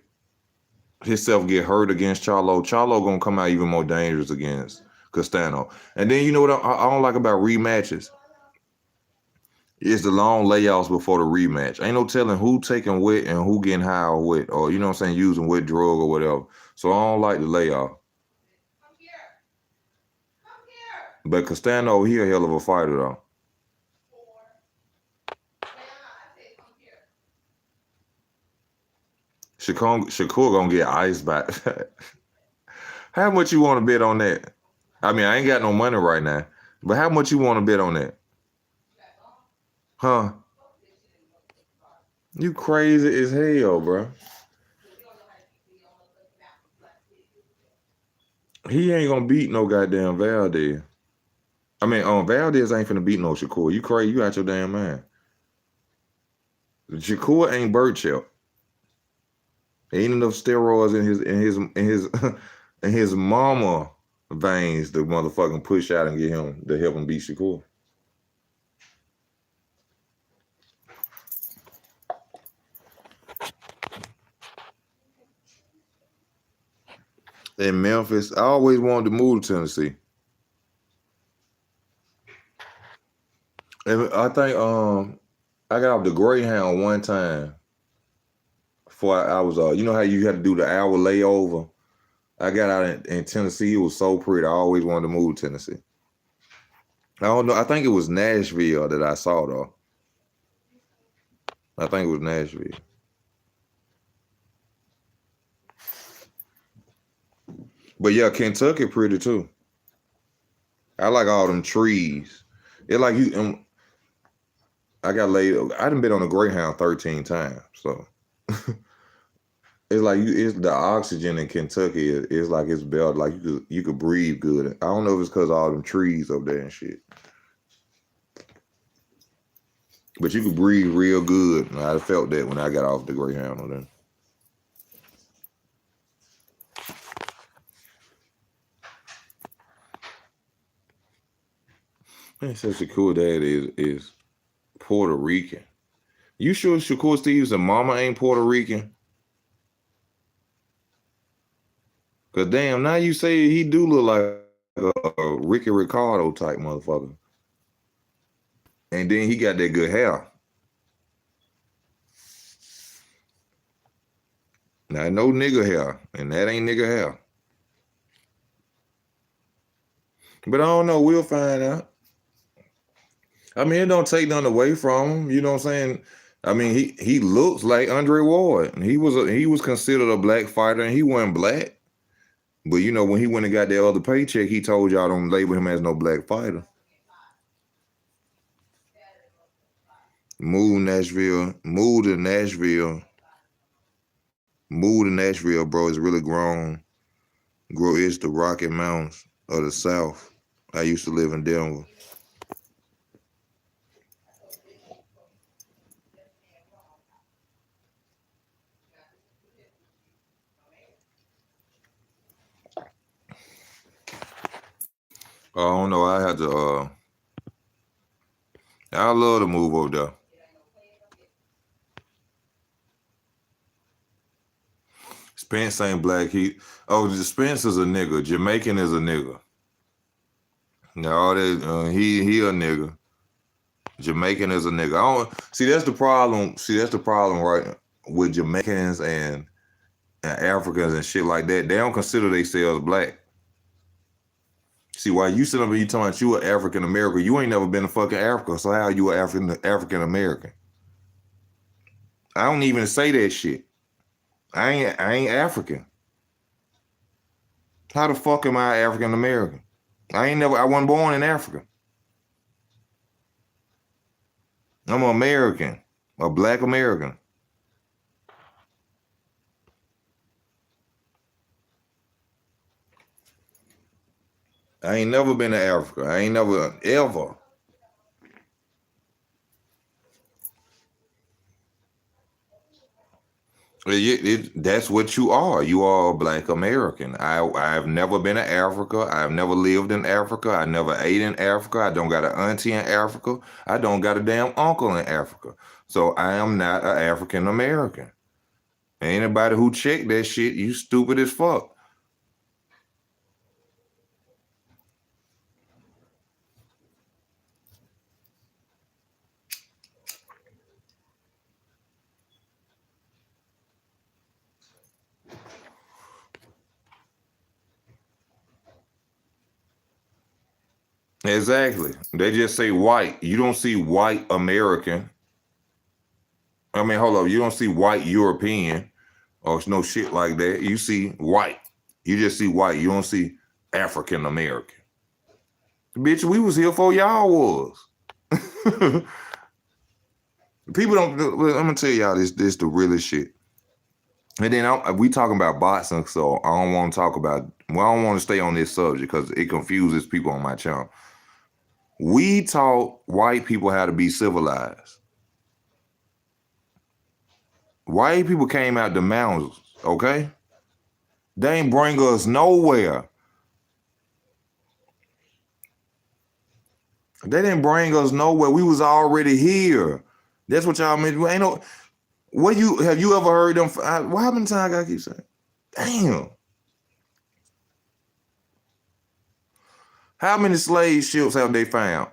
himself get hurt against Charlo. Charlo gonna come out even more dangerous against Castano. And then you know what I don't like about rematches? It's the long layouts before the rematch. Ain't no telling who taking what and who getting high or what, or you know what I'm saying, using what drug or whatever. So I don't like the layout. But Castano, he a hell of a fighter though. Shakur gonna get iced by. How much you want to bet on that? I mean, I ain't got no money right now, but how much you want to bet on that? Huh? You crazy as hell, bro. He ain't gonna beat no goddamn Valdez. I mean, Valdez ain't finna beat no Shakur. You crazy? You out your damn mind. Shakur ain't Burchell. Ain't enough steroids in his mama veins to motherfucking push out and get him to help him beat Shakur. In Memphis, I always wanted to move to Tennessee. And I think I got off the Greyhound one time. Before I was you know how you had to do the hour layover? I got out in Tennessee. It was so pretty. I always wanted to move to Tennessee. I don't know. I think it was Nashville that I saw though. I think it was Nashville. But yeah, Kentucky pretty too. I like all them trees. It like you. I got laid. I done been on a Greyhound 13 times, so it's like it's the oxygen in Kentucky is like it's better. Like you could breathe good. I don't know if it's because of all them trees up there and shit, but you could breathe real good. And I felt that when I got off the Greyhound on them. Man, such a cool dad is Puerto Rican. You sure Shakur Stevenson mama ain't Puerto Rican? Cause damn, now you say he do look like a Ricky Ricardo type motherfucker. And then he got that good hair. Now no nigga hair, and that ain't nigga hair. But I don't know, we'll find out. I mean, it don't take nothing away from him. You know what I'm saying? I mean, he looks like Andre Ward. He was considered a black fighter, and he wasn't black. But you know, when he went and got that other paycheck, he told y'all don't label him as no black fighter. Move to Nashville, bro. It's really grown. It's the Rocky Mountains of the South. I used to live in Denver. I don't know. I had to. I love to move over there. Spence ain't black. Spence is a nigga. Jamaican is a nigga. No, he a nigga. Jamaican is a nigga. I don't see. That's the problem. That's the problem, right? With Jamaicans and Africans and shit like that, they don't consider themselves black. See, why you sit up and you talking about you an African American, you ain't never been to fucking Africa, so how are you an African American? I don't even say that shit. I ain't African. How the fuck am I African American? I wasn't born in Africa. I'm an American, a black American. I ain't never been to Africa. I ain't never, ever. That's what you are. You are a black American. I've never been to Africa. I've never lived in Africa. I never ate in Africa. I don't got an auntie in Africa. I don't got a damn uncle in Africa. So I am not an African American. Anybody who checked that shit, you stupid as fuck. Exactly. They just say white. You don't see white American. I mean, hold up. You don't see white European. or no shit like that. You see white. You just see white. You don't see African American. Bitch, we was here before y'all was. People don't. I'm gonna tell y'all this the realest shit. And then we talking about boxing, so I don't want to talk about. Well, I don't want to stay on this subject because it confuses people on my channel. We taught white people how to be civilized. White people came out the mountains, okay? They ain't bring us nowhere. They didn't bring us nowhere. We was already here. That's what y'all mean. Ain't no. Have you ever heard them? How many times I gotta keep saying? Damn. How many slave ships have they found?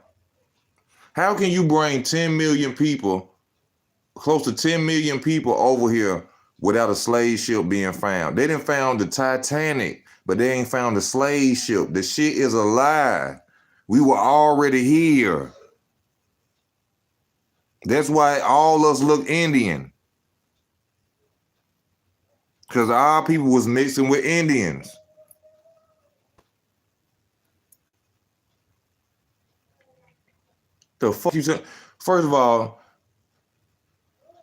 How can you bring 10 million people, close to 10 million people over here without a slave ship being found? They didn't found the Titanic, but they ain't found the slave ship. The shit is a lie. We were already here. That's why all us look Indian. Because our people was mixing with Indians. The fuck you say? First of all,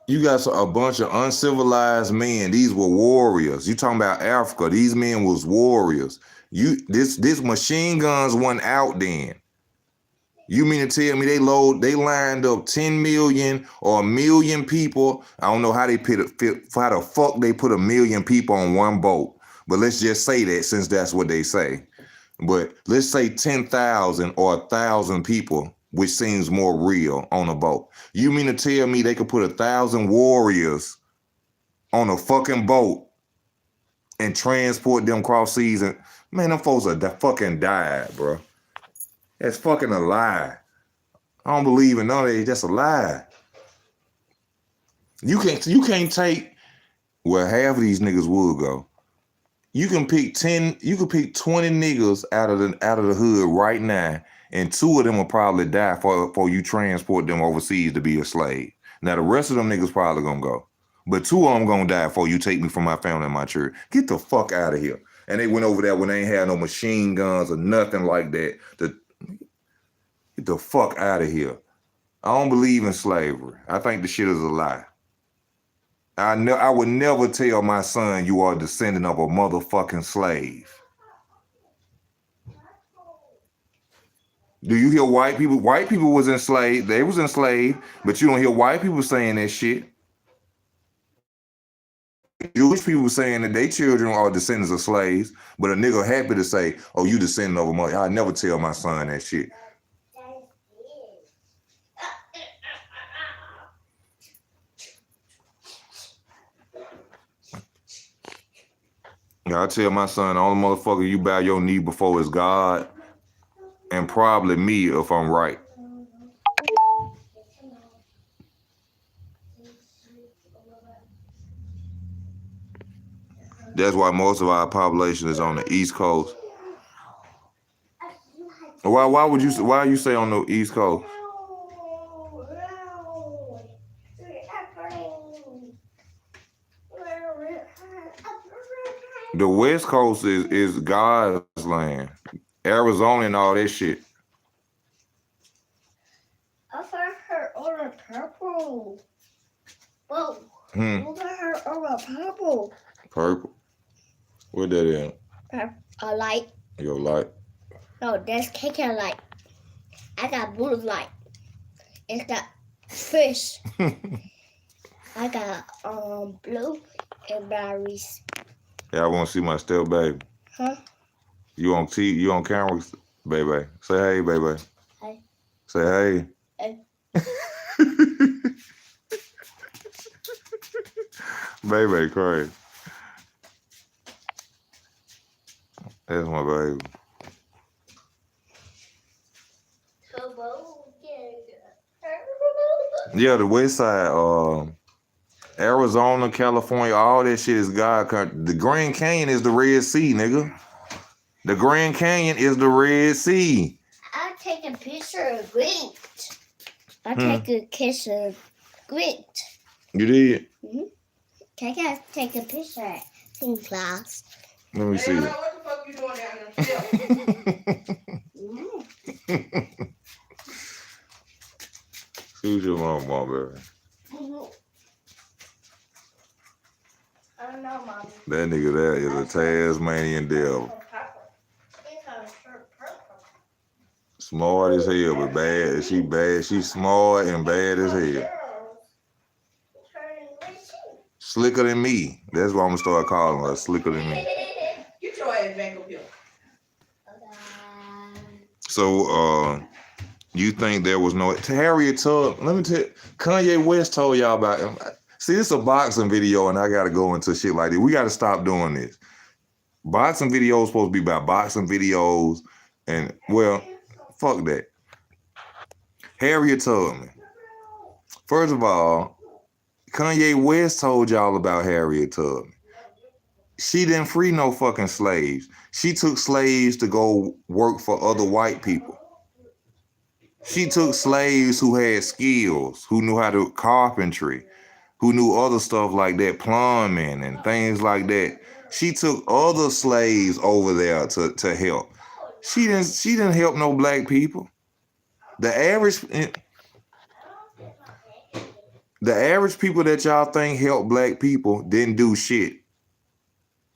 you got a bunch of uncivilized men. These were warriors. You talking about Africa? These men was warriors. This machine guns wasn't out then. You mean to tell me they lined up 10 million or 1 million people? I don't know how how the fuck they put 1 million people on one boat. But let's just say that since that's what they say. But let's say 10,000 or 1,000 people, which seems more real, on a boat. You mean to tell me they could put 1,000 warriors on a fucking boat and transport them across seas? And man, them folks are fucking died, bro. That's fucking a lie. I don't believe in none of that. That's a lie. You can't take where half of these niggas would go. You can pick 20 niggas out of the hood right now, and 2 of them will probably die before you transport them overseas to be a slave. Now the rest of them niggas probably gonna go. But 2 of them gonna die before you take me from my family and my church. Get the fuck out of here. And they went over there when they ain't had no machine guns or nothing like that. Get the fuck out of here. I don't believe in slavery. I think the shit is a lie. I would never tell my son you are a descendant of a motherfucking slave. Do you hear white people? White people was enslaved. They was enslaved, but you don't hear white people saying that shit. Jewish people saying that their children are descendants of slaves, but a nigga happy to say, oh, you descendant of a mother. I never tell my son that shit. I tell my son, the only motherfucker you bow your knee before is God and probably me if I'm right. That's why most of our population is on the East Coast. Why you say on the East Coast? The West Coast is God's land. Arizona and all that shit. I found her on a purple. Whoa. Look at her on a purple. Purple? What that is? A light. Your light? No, that's cake and light. I got blue light. It's got fish. I got blue and berries. Yeah, I want to see my step baby. Huh? You on camera, baby? Say hey, baby. Hey. Say hey. Hey. Baby, crazy. That's my baby. Yeah, the West Side, Arizona, California, all that shit is God country. The Grand Canyon is the Red Sea, nigga. The Grand Canyon is the Red Sea. I take a picture of Grint. I take a kiss of Grint. You did? Mm-hmm. KK take a picture at singing class. Let me see it. What the fuck you doing down there? Who's your mom, baby? I don't know, Mommy. That nigga there is a Tasmanian devil. Smart as hell, but bad. She bad. She's smart and bad as hell. Slicker than me. That's what I'm gonna start calling her. Slicker than me. Get your ass back up here. So, you think there was no Harriet Tubman? Let me tell you, Kanye West told y'all about him. See, this is a boxing video, and I gotta go into shit like this. We gotta stop doing this. Boxing videos supposed to be about boxing videos, and well, fuck that. Harriet Tubman. First of all, Kanye West told y'all about Harriet Tubman. She didn't free no fucking slaves. She took slaves to go work for other white people. She took slaves who had skills, who knew how to carpentry, who knew other stuff like that, plumbing and things like that. She took other slaves over there to help. She didn't help no black people. The average people that y'all think helped black people didn't do shit.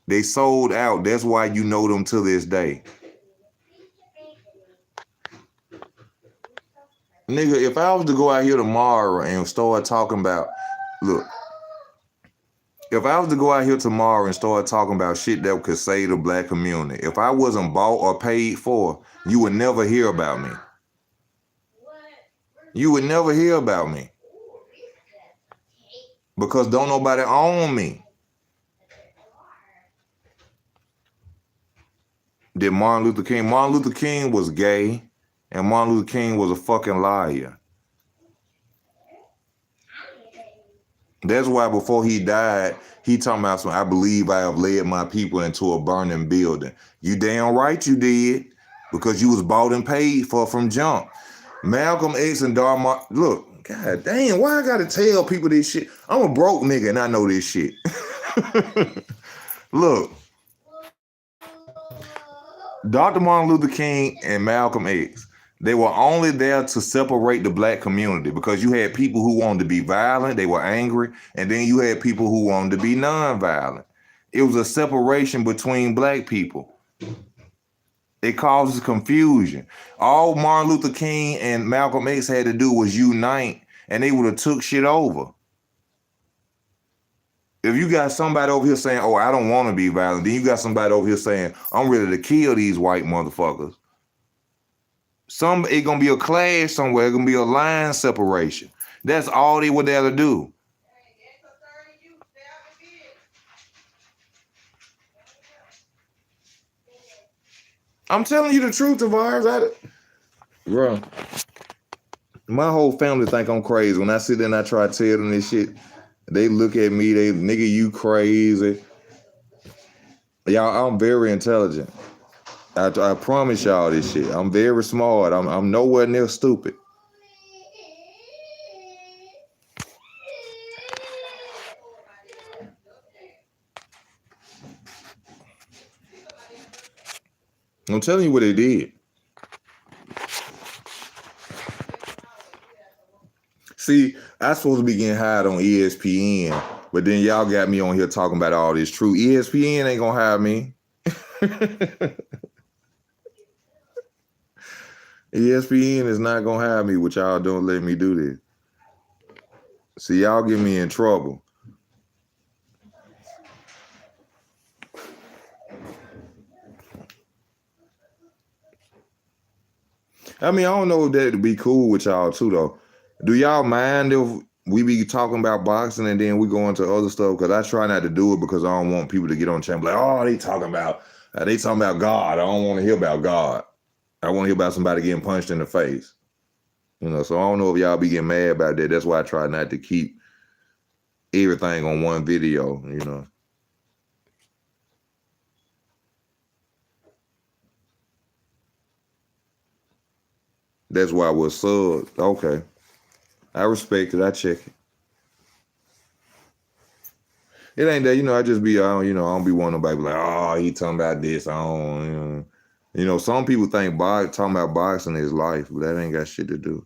They sold out. That's why you know them to this day. Nigga, if I was to go out here tomorrow and start talking about, look, if I was to go out here tomorrow and start talking about shit that could save the black community, if I wasn't bought or paid for, you would never hear about me. You would never hear about me. Because don't nobody own me. Did Martin Luther King was gay, and Martin Luther King was a fucking liar. That's why before he died, he talking about I believe I have led my people into a burning building. You damn right you did, because you was bought and paid for from jump. Malcolm X and Darmar, look, god damn, why I gotta tell people this shit? I'm a broke nigga and I know this shit. Look, Dr. Martin Luther King and Malcolm X, they were only there to separate the black community, because you had people who wanted to be violent, they were angry, and then you had people who wanted to be non-violent. It was a separation between black people. It causes confusion. All Martin Luther King and Malcolm X had to do was unite, and they would have took shit over. If you got somebody over here saying, oh, I don't want to be violent, then you got somebody over here saying, I'm ready to kill these white motherfuckers. It's going to be a clash somewhere. It's going to be a line separation. That's all they were there to do. I'm telling you the truth, Tavares. Bro, my whole family think I'm crazy. When I sit there and I try to tell them this shit, they look at me, they, nigga, you crazy. Y'all, I'm very intelligent. I promise y'all this shit. I'm very smart. I'm nowhere near stupid. I'm telling you what they did. See, I supposed to be getting hired on ESPN, but then y'all got me on here talking about all this true. ESPN ain't gonna hire me. ESPN is not gonna hire me, which y'all don't let me do this. See, y'all get me in trouble. I mean, I don't know if that'd be cool with y'all too, though. Do y'all mind if we be talking about boxing and then we go into other stuff? Because I try not to do it because I don't want people to get on the channel like, oh, they talking about God. I don't want to hear about God. I want to hear about somebody getting punched in the face. You know, so I don't know if y'all be getting mad about that. That's why I try not to keep everything on one video, you know. That's why I was subbed. Okay. I respect it. I check it. It ain't that, I just be, I don't be wanting nobody to be like, oh, he talking about this. I don't, some people think talking about boxing is life, but that ain't got shit to do.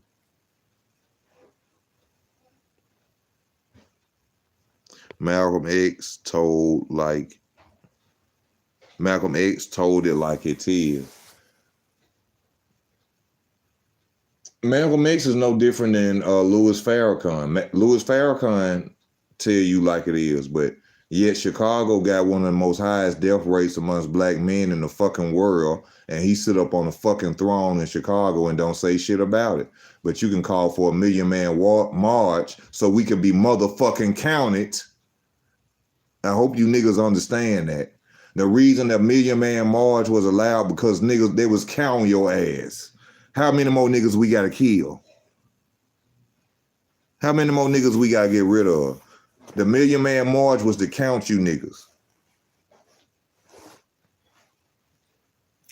Malcolm X told it like it is. Malcolm X is no different than Louis Farrakhan. Louis Farrakhan tell you like it is, but yet Chicago got one of the most highest death rates amongst black men in the fucking world, and he sit up on the fucking throne in Chicago and don't say shit about it. But you can call for a million man march so we can be motherfucking counted. I hope you niggas understand that. The reason that million man march was allowed because niggas, they was counting your ass. How many more niggas we gotta kill? How many more niggas we gotta get rid of? The million man march was to count you niggas.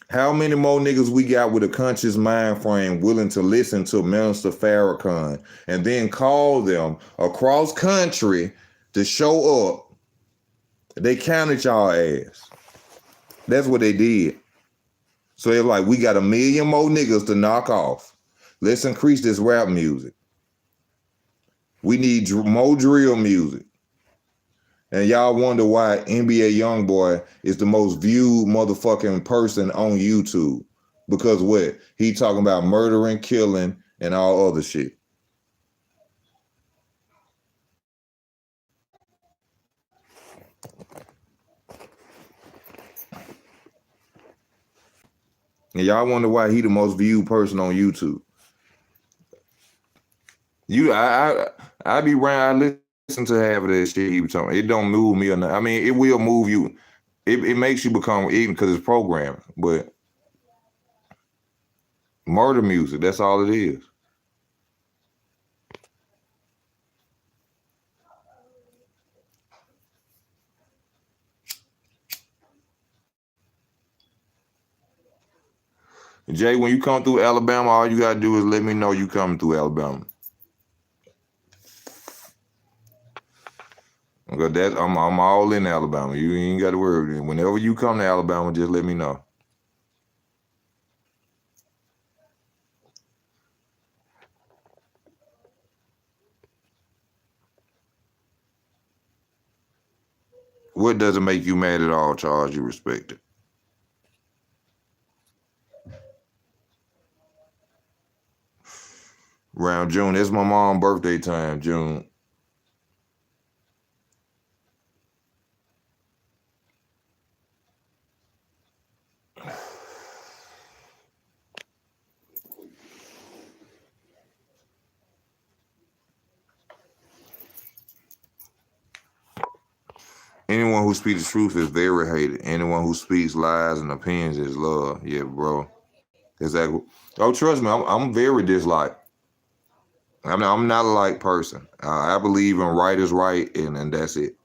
How many more niggas we got with a conscious mind frame willing to listen to Minister Farrakhan and then call them across country to show up? They counted y'all ass. That's what they did. So they're like, we got a million more niggas to knock off. Let's increase this rap music. We need more drill music. And y'all wonder why NBA Youngboy is the most viewed motherfucking person on YouTube. Because what? He talking about murdering, killing, and all other shit. And y'all wonder why he the most viewed person on YouTube. I be around, I listen to half of that shit he was talking. It don't move me or not. I mean, it will move you. It makes you become ignorant because it's programming. But murder music, that's all it is. Jay, when you come through Alabama, all you gotta do is let me know you coming through Alabama. Because I'm all in Alabama. You ain't got to worry. Whenever you come to Alabama, just let me know. What doesn't make you mad at all, Charles? You respect it. Around June, it's my mom's birthday time, June. Anyone who speaks the truth is very hated. Anyone who speaks lies and opinions is loved. Yeah, bro. Exactly. Oh, trust me, I'm very disliked. I'm not a liked person. I believe in right is right, and that's it.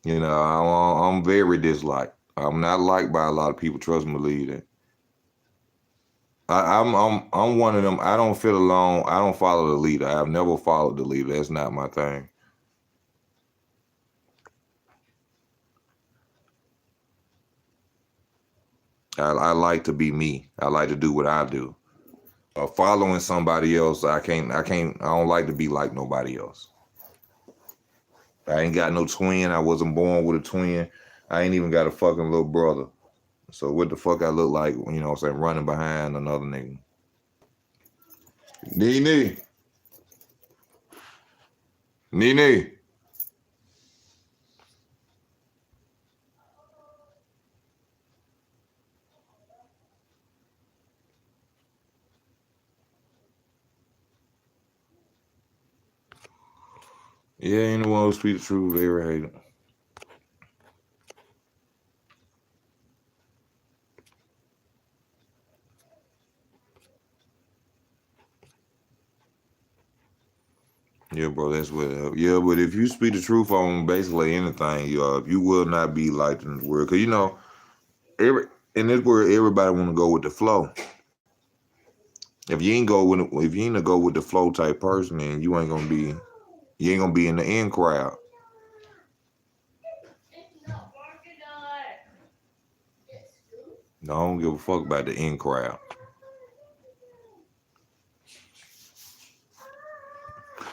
I'm very disliked. I'm not liked by a lot of people. Trust me, believe that. I'm one of them. I don't feel alone. I don't follow the leader. I've never followed the leader. That's not my thing. I like to be me. I like to do what I do. Following somebody else, I don't like to be like nobody else. I ain't got no twin. I wasn't born with a twin. I ain't even got a fucking little brother. So what the fuck I look like, running behind another nigga. Nene. Nene. Yeah, anyone who speaks the truth, very hated. Yeah, bro, that's what. Yeah, but if you speak the truth on basically anything, you will not be liked in the world. Cause in this world, everybody want to go with the flow. If you ain't go with the flow type person, then you ain't gonna be You ain't gonna be in the in crowd. No, I don't give a fuck about the in crowd.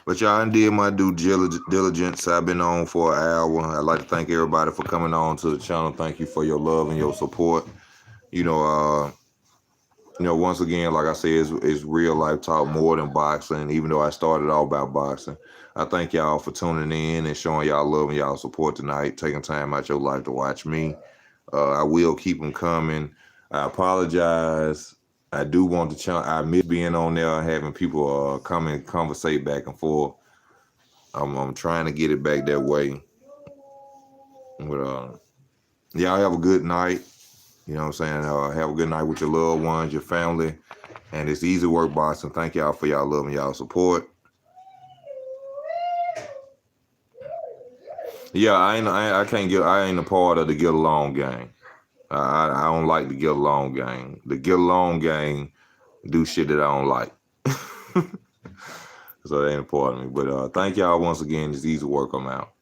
But y'all, I did my due diligence. I've been on for an hour. I'd like to thank everybody for coming on to the channel. Thank you for your love and your support. You know, once again, like I said, it's real life talk more than boxing. Even though I started all about boxing, I thank y'all for tuning in and showing y'all love and y'all support tonight, taking time out your life to watch me. I will keep them coming. I apologize. I do want to channel. I miss being on there, having people come and conversate back and forth. I'm trying to get it back that way. But y'all have a good night. You know what I'm saying? Have a good night with your loved ones, your family. And it's Easy Work Boxing. Thank y'all for y'all love and y'all support. Yeah, I ain't a part of the get along gang. I don't like the get along gang. The get along gang do shit that I don't like. So that ain't a part of me. But thank y'all once again. It's Easy Work. I'm out.